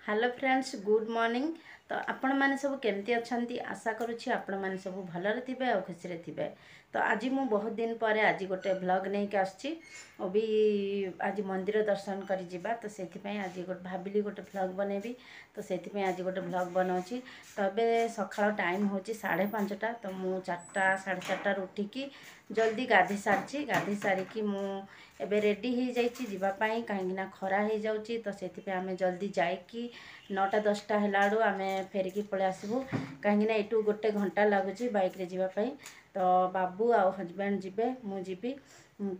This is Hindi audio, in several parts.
Hello friends good morning. तो आपण मैंने सब केमती अच्छा आशा करुँची आपण मैंने सब भलरे थे और खुशी रे थे। तो आज मु बहुत दिन पर आज गोटे ब्लॉग नहीं के आसी भी आज मंदिर दर्शन कर जिबा। तो से आज गोटे भाविली गोटे ब्लॉग बनैबी। तो से आज गोटे ब्लॉग बनाऊँगी। तो ए सकाळ टाइम हूँ 5:30। तो मु 4टा 4:30 उठिकी जल्दी गाधी सारी गाधी सारिकी एबे रेडी हो जाइए कहीं खरा हो जाऊँगी। तो से आम जल्दी जाइकी 9टा 10टा है आम फेरिकी पलि आसबू कहीं यू गोटे घंटा लगुच बाइक रे जावाई। तो बाबू आ हजबैंड जीवे मु जीवी।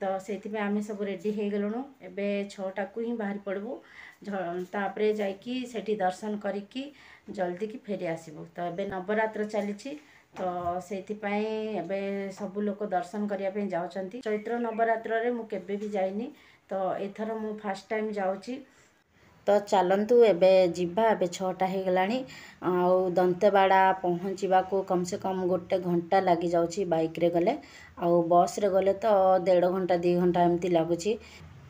तो से आम सब रेडी हो गलुणु। एबे 6टा को ही बाहर पड़बू तापरे जाइकी सेठी दर्शन करिकी जल्दी की फेरी आसबू। तो एबे नवरात्र चली। तो से सब लोग दर्शन करने जाऊँगी। चैत्र नवरात्र रे मु केबे भी जाइनी। तो एथर मु फास्ट टाइम जाऊँगी। तो चलतु एबे जिबा एबे 6टा हो गलानी आउ दंतेवाड़ा पहुँचवा को कम से कम गोटे घंटा लगी जाऊँगी बाइक रे गले। आउ बस रे गले तो 1.5 घंटा 2 घंटा एमती लगुच।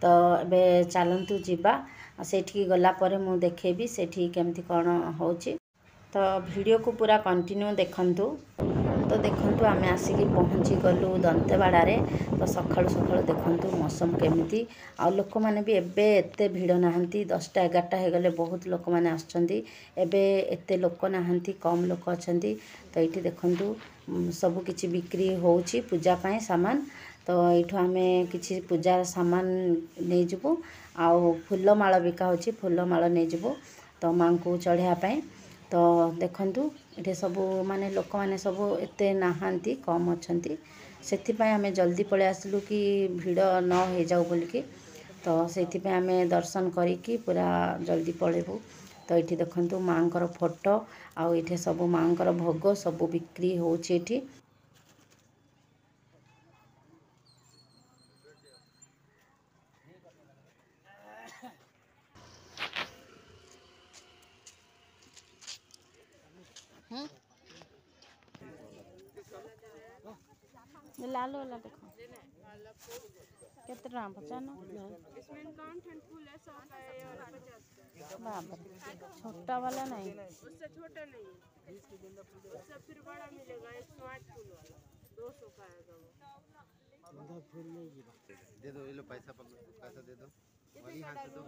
तो एबे चलतु जिबा सेठी गला परे मु देखेबी सेठी केमती कौन होची। तो वीडियो को पूरा कंटिन्यू देखंतु। तो देखंतु आमे आसिकी पहुँची गलु दंतेवाड़ा रे। तो सकाळु सकाळु देखंतु मौसम केमिति आ लोक माने भी एबे एते भीड़ नाहंती। 10टा 11टा हो गले बहुत लोक माने आछंती। एबे एते लोक नाहंती कम लोक अछंती। तो एठी देखंतु सब किछि बिक्री होउची पूजा पाए सामान। तो एठो आमे किछि पूजा सामान नै जबु आ फूलमाला बिका होची फूलमाला नै जबु तो मां को चढ़ाया पाए। तो देखंतु ये सब माने लोक माने सब एते नाहांती कम अछंती सेथिपाई आमे जल्दी पळे आसलु कि भीड़ न हो जाऊ बोलिकी। तो सेथिपाई आमे दर्शन करिकी पूरा जल्दी पळेबु। तो ये देखंतु मांकर फोटो आ ये सब मांकर भोग सब बिक्री होची एठी। लाल वाला देखो कितना 95 इसमें काउंट फूल है 100 का है और 50 का। बाप छोटा वाला नहीं उससे छोटा नहीं है, उससे फिर बड़ा मिलेगा 108 फूल वाला 200 का आएगा वो। फूल नहीं दे दो ये लो पैसा दे दो और यहाँ से दो।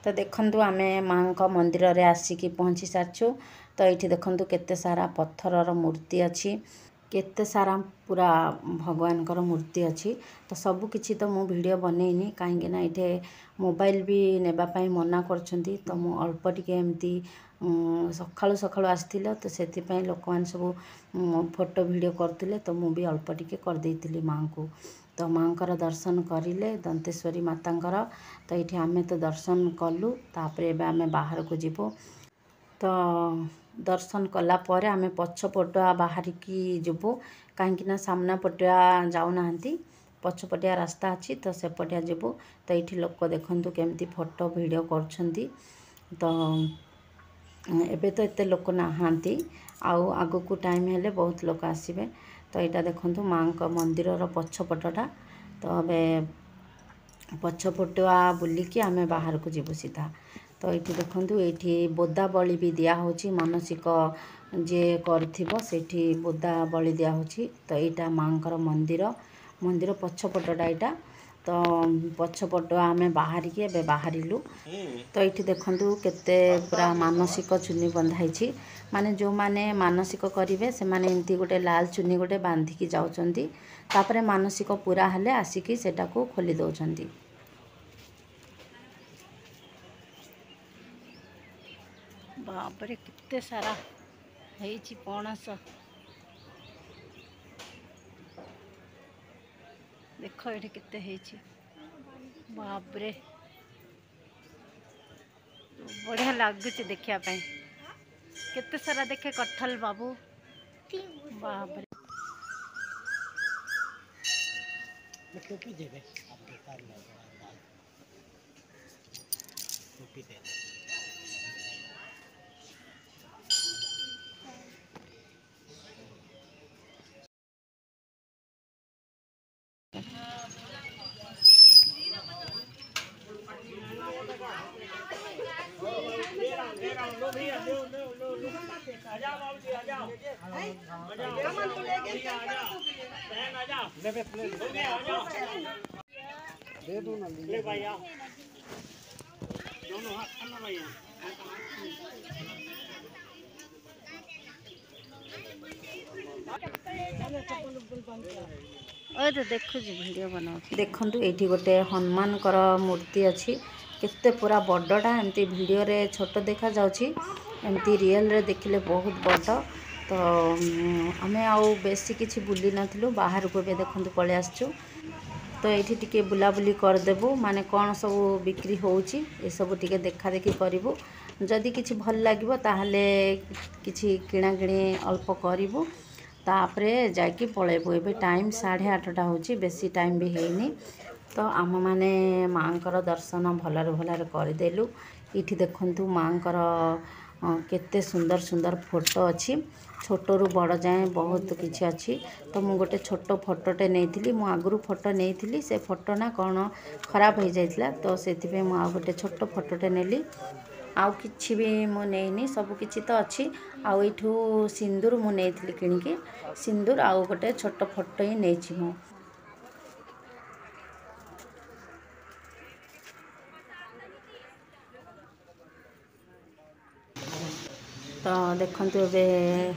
तो देखंतु आमे मां को मंदिर रे आसिकी पहुँची सारछु। तो ये देखंतु केते सारा पत्थरर मूर्ति अच्छी केते सारा पूरा भगवान कर मूर्ति अच्छी। तो सब किछि तो मु वीडियो बनैनी कहीं ना इठे मोबाइल भी नेबा पाई मना करछंती। तो मु अल्प टिके एमती सकाळु सकाळु आस्थिला तो सेथिपाई लोक मान सब फोटो वीडियो करथिले। तो मु भी अल्प टिके कर देइतिली मां को। तो मांकर दर्शन करिले दंतेश्वरी मातांकर। तो ये आमे तो दर्शन कलु तापरे एबे आमे बाहर को जीवो। तो दर्शन कला परे आमे पछपटुआ बाहरिकी जीवु कहीं सामना पटिया जाऊना पछपटिया रास्ता अच्छी तो सेपटिया जीवु। तो ये लोक देखंतु केमती फोटो वीडियो करछंती। तो एबे तो एते लोक नाहांती आउ आगो को टाइम हेले बहुत लोक आसीबे। तो यहाँ देखंतु मां को मंदिर पछपटटा। तो अबे पछपटुआ बुलिकी आमे बाहर को जीवु सीधा। तो ये देखु ये बोदा बलि भी दिया होची मानसिक जे करथिबो सेठी बोदा बलि दिया होची। तो यहाँ माँकर मंदिर मंदिर पछपटा यहाँ तो पछपट आमे बाहर के बे बाहरिलु। तो ये देखु केते पूरा मानसिक चुनी बंधाई माने जो माने मानसिक करेंगे से माने एमती गोटे लाल चुनी गोटे बांधिकी जाउचंदी तापरे मानसिक पूरा हेले आसिकी सेटा को खोली दउचंदी। बापरे कितने सारा है पणस देख ये केते है बापरे बढ़िया लगुच देखा केते सारा देखे कटहल बाबू बापरे दे दो ना ले भैया दोनों हाथ खाना भैया तो देखु वीडियो बना देखु ये गोटे हनुमान मूर्ति अच्छी केते पूरा बड़टा एमती वीडियो रे छोट देखा जाउची एमती रियल रे देखिले बहुत बड़। तो आमे आउ बेसी किछि बुली नथिलु बाहर को बे देखंतु पळे आछू। तो ये टिके बुलाबुली करदेबू माने कौन सब बिक्री होउची ए सब टिके देखा देखी करिवु जदि किछि भल लागिवो ताहले किछि किणा किणी अल्प करिवु तापरे जाकी पळेबू। एबे टाइम 8:30 होची बेसी टाइम भी हेनी। तो आम माने माँकर दर्शन भलरे भलरे करदेलु। इठी देखंतु माँकर केते सुंदर सुंदर फोटो अच्छी छोटरू बड़ जाए बहुत किसी अच्छी। तो मु गोटे छोट फोटोटे नहीं मु आगु फोटो नहीं से फोटो ना कौन खराब हो जाइला तो से मु आ गोटे छोट फोटोटे नेली आउ किछि भी मु नहीं सब किछि तो अच्छी। आउ एठू सिंदूर मु नहीं किणिकी सिंदूर आउ गोटे छोट फोटो ही नहीं मु। तो देखंतु एबे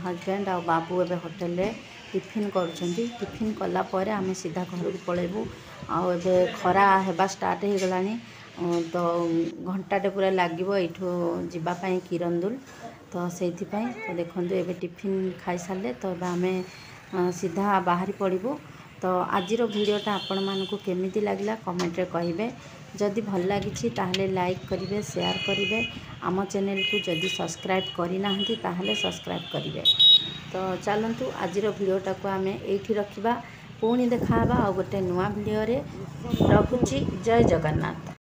हस्बैंड आ बाबू एबे होटल रे टिफिन करूछंती। टिफिन कला परे आमे सीधा घर को पळेबू। आ एबे खरा हेबा स्टार्ट हे गलानी तो घंटाटे पूरा लागिवो एठू जिबा पई किरंदुल। तो सेथि पई तो देखंतु एबे टिफिन खाई सारले तो एबे आमे सीधा बाहरी पड़िबू। तो आजिर वीडियोटा आपण मानकु केमिति लागला कमेंट रे कहिबे। जदि भल लागिछि ताहले लाइक करिवे शेयर करिवे आम चैनल को जदि सब्सक्राइब करि नाहंती ताहले सब्सक्राइब करिवे। तो चलंतु आजिर वीडियोटा को आमे एठी रखिबा पुणी देखाबा आ गोटे नुआ वीडियो रे रखुछि। जय जगन्नाथ।